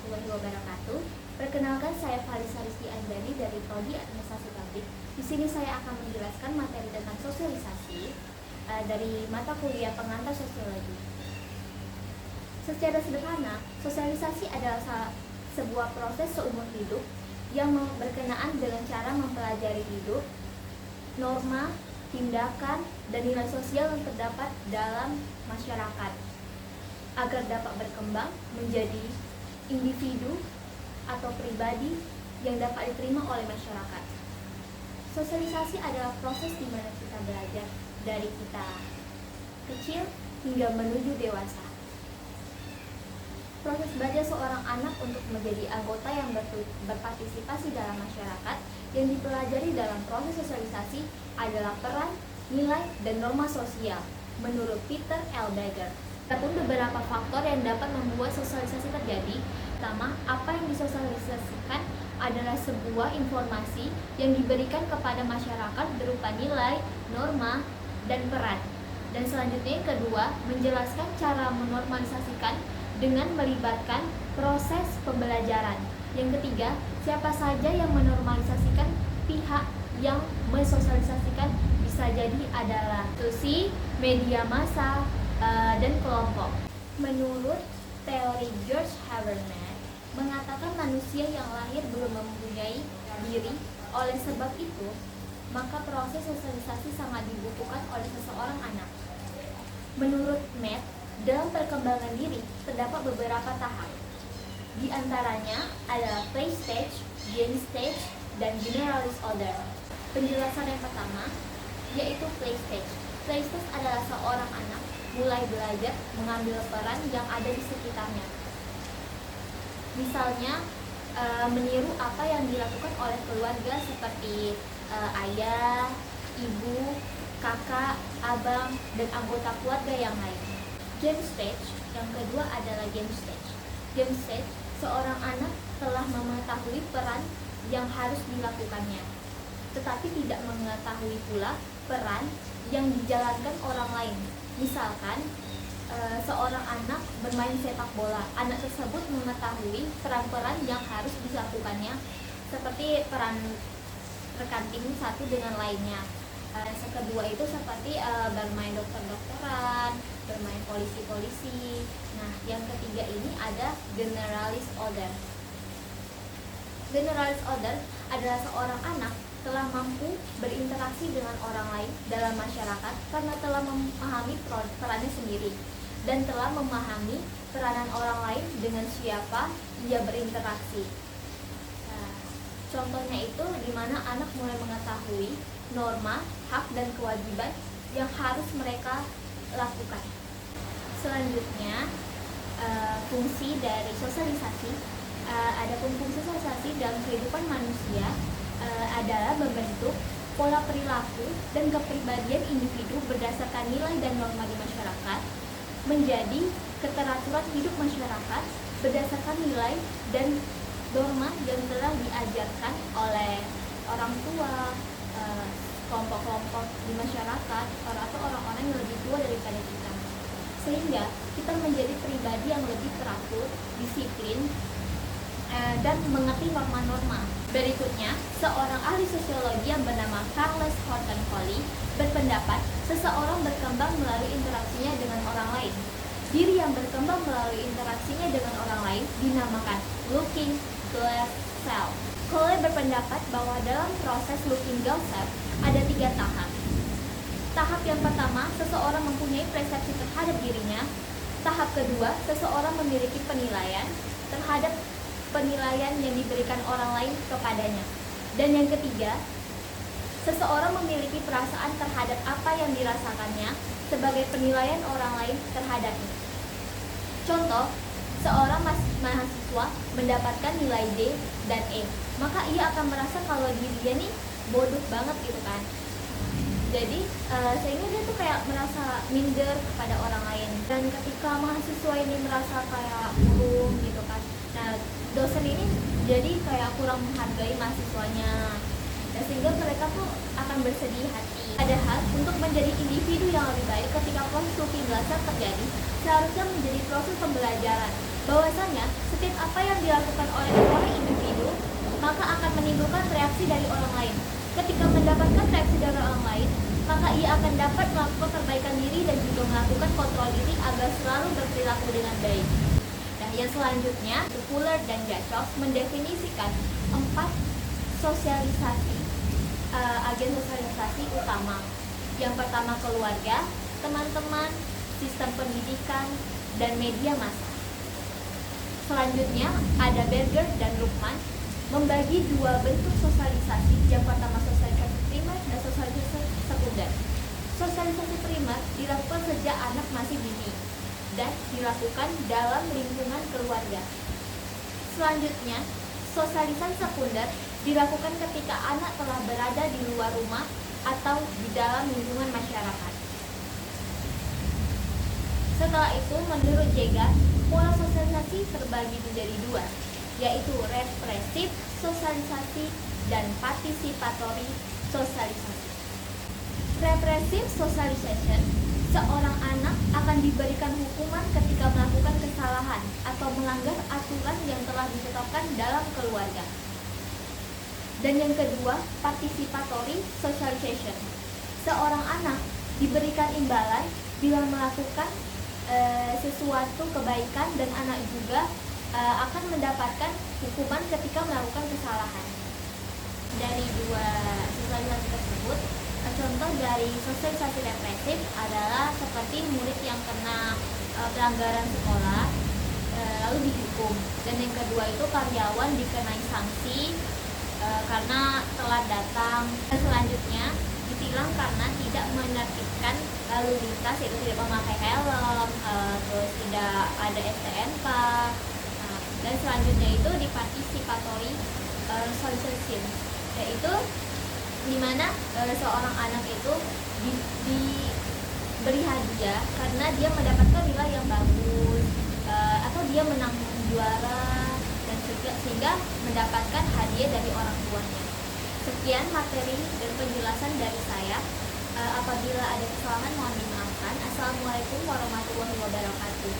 warahmatullahi wabarakatuh. Perkenalkan, saya Falisa Rizky Anjani dari Prodi Administrasi Publik. Di sini saya akan menjelaskan materi tentang sosialisasi dari mata kuliah pengantar sosiologi. Secara sederhana, sosialisasi adalah sebuah proses seumur hidup yang berkenaan dengan cara mempelajari hidup, norma, tindakan, dan nilai sosial yang terdapat dalam masyarakat agar dapat berkembang menjadi individu atau pribadi yang dapat diterima oleh masyarakat. Sosialisasi adalah proses di mana kita belajar dari kita kecil hingga menuju dewasa. Proses belajar seorang anak untuk menjadi anggota yang berpartisipasi dalam masyarakat yang dipelajari dalam proses sosialisasi adalah peran, nilai, dan norma sosial, menurut Peter L. Beger. Terdapat beberapa faktor yang dapat membuat sosialisasi terjadi. Pertama, apa yang disosialisasikan adalah sebuah informasi yang diberikan kepada masyarakat berupa nilai, norma, dan peran. Dan selanjutnya yang kedua, menjelaskan cara menormalisasikan dengan melibatkan proses pembelajaran. Yang ketiga, siapa saja yang menormalisasikan, pihak yang mensosialisasikan bisa jadi adalah institusi, media massa, dan kelompok. Menurut teori George Habermas mengatakan manusia yang lahir belum mempunyai diri, oleh sebab itu maka proses sosialisasi sangat dibutuhkan oleh seseorang anak. Menurut Matt, dalam perkembangan diri terdapat beberapa tahap. Di antaranya adalah play stage, game stage, dan generalist order. Penjelasan yang pertama yaitu play stage. Play stage adalah seorang anak mulai belajar mengambil peran yang ada di sekitarnya. Misalnya meniru apa yang dilakukan oleh keluarga seperti ayah, ibu, kakak, abang, dan anggota keluarga yang lain. Game stage yang kedua adalah game stage. Game stage, seorang anak telah mengetahui peran yang harus dilakukannya, tetapi tidak mengetahui pula peran yang dijalankan orang lain. Misalkan seorang anak bermain sepak bola, anak tersebut mengetahui peran-peran yang harus dilakukannya, seperti peran rekan tim satu dengan lainnya. Yang kedua itu seperti bermain dokter-dokteran, bermain polisi-polisi. Nah, yang ketiga ini ada generalist order. Generalist order adalah seorang anak telah mampu berinteraksi dengan orang lain dalam masyarakat karena telah memahami perannya sendiri dan telah memahami peranan orang lain dengan siapa ia berinteraksi. Nah, contohnya itu di mana anak mulai mengetahui norma, hak, dan kewajiban yang harus mereka lakukan. Selanjutnya, fungsi dari sosialisasi. Adapun fungsi sosialisasi dalam kehidupan manusia adalah membentuk pola perilaku dan kepribadian individu berdasarkan nilai dan norma di masyarakat, menjadi keteraturan hidup masyarakat berdasarkan nilai dan norma yang telah diajarkan oleh orang tua, kelompok-kelompok di masyarakat, atau orang-orang yang lebih tua daripada kita, sehingga kita menjadi pribadi yang lebih teratur, disiplin, dan mengerti norma-norma. Berikutnya, seorang ahli sosiologi yang bernama Charles Horton Foley berpendapat seseorang berkembang melalui interaksinya dengan orang lain. Diri yang berkembang melalui interaksinya dengan orang lain dinamakan looking glass self. Foley berpendapat bahwa dalam proses looking glass self ada 3 tahap. Tahap yang pertama, seseorang mempunyai persepsi terhadap dirinya. Tahap kedua, seseorang memiliki penilaian terhadap penilaian yang diberikan orang lain kepadanya. Dan yang ketiga, seseorang memiliki perasaan terhadap apa yang dirasakannya sebagai penilaian orang lain terhadapnya. Contoh, seorang mahasiswa mendapatkan nilai D dan E, maka ia akan merasa kalau dirinya nih bodoh banget gitu kan. Jadi sehingga dia tuh kayak merasa minder kepada orang lain. Dan ketika mahasiswa ini merasa kayak burung gitu kan, nah dosen ini jadi kayak kurang menghargai mahasiswanya, dan sehingga mereka tuh akan bersedih hati. Padahal untuk menjadi individu yang lebih baik ketika proses looking glass terjadi, seharusnya menjadi proses pembelajaran bahwasanya setiap apa yang dilakukan memerlukan reaksi dari orang lain. Ketika mendapatkan reaksi dari orang lain, maka ia akan dapat melakukan perbaikan diri dan juga melakukan kontrol diri agar selalu berperilaku dengan baik. Nah, yang selanjutnya, Fuller dan Jacobs mendefinisikan 4 sosialisasi, agen sosialisasi utama. Yang pertama keluarga, teman-teman, sistem pendidikan, dan media massa. Selanjutnya ada Berger dan Luhmann membagi 2 bentuk sosialisasi. Yang pertama sosialisasi primer dan sosialisasi sekunder. Sosialisasi primer dilakukan sejak anak masih dini dan dilakukan dalam lingkungan keluarga. Selanjutnya, sosialisasi sekunder dilakukan ketika anak telah berada di luar rumah atau di dalam lingkungan masyarakat. Setelah itu, menurut Jaeger, pola sosialisasi terbagi menjadi 2, yaitu represif sosialisasi dan participatory sosialisasi. Represif socialization, seorang anak akan diberikan hukuman ketika melakukan kesalahan atau melanggar aturan yang telah ditetapkan dalam keluarga. Dan yang kedua, participatory socialization, seorang anak diberikan imbalan bila melakukan sesuatu kebaikan, dan anak juga akan mendapatkan hukuman ketika melakukan kesalahan. Dari 2 sosialisasi tersebut, contoh dari sosialisasi represif adalah seperti murid yang kena pelanggaran sekolah lalu dihukum, dan yang kedua itu karyawan dikenai sanksi karena telat datang. Dan selanjutnya ditilang karena tidak menertibkan lalu lintas, yaitu tidak memakai helm, terus tidak ada STNK. Dan selanjutnya itu di participatory socialization, yaitu dimana seorang anak itu diberi hadiah karena dia mendapatkan nilai yang bagus, atau dia menang juara, dan juga sehingga mendapatkan hadiah dari orang tuanya. Sekian materi dan penjelasan dari saya. Apabila ada kesalahan mohon dimaafkan. Assalamualaikum warahmatullahi wabarakatuh.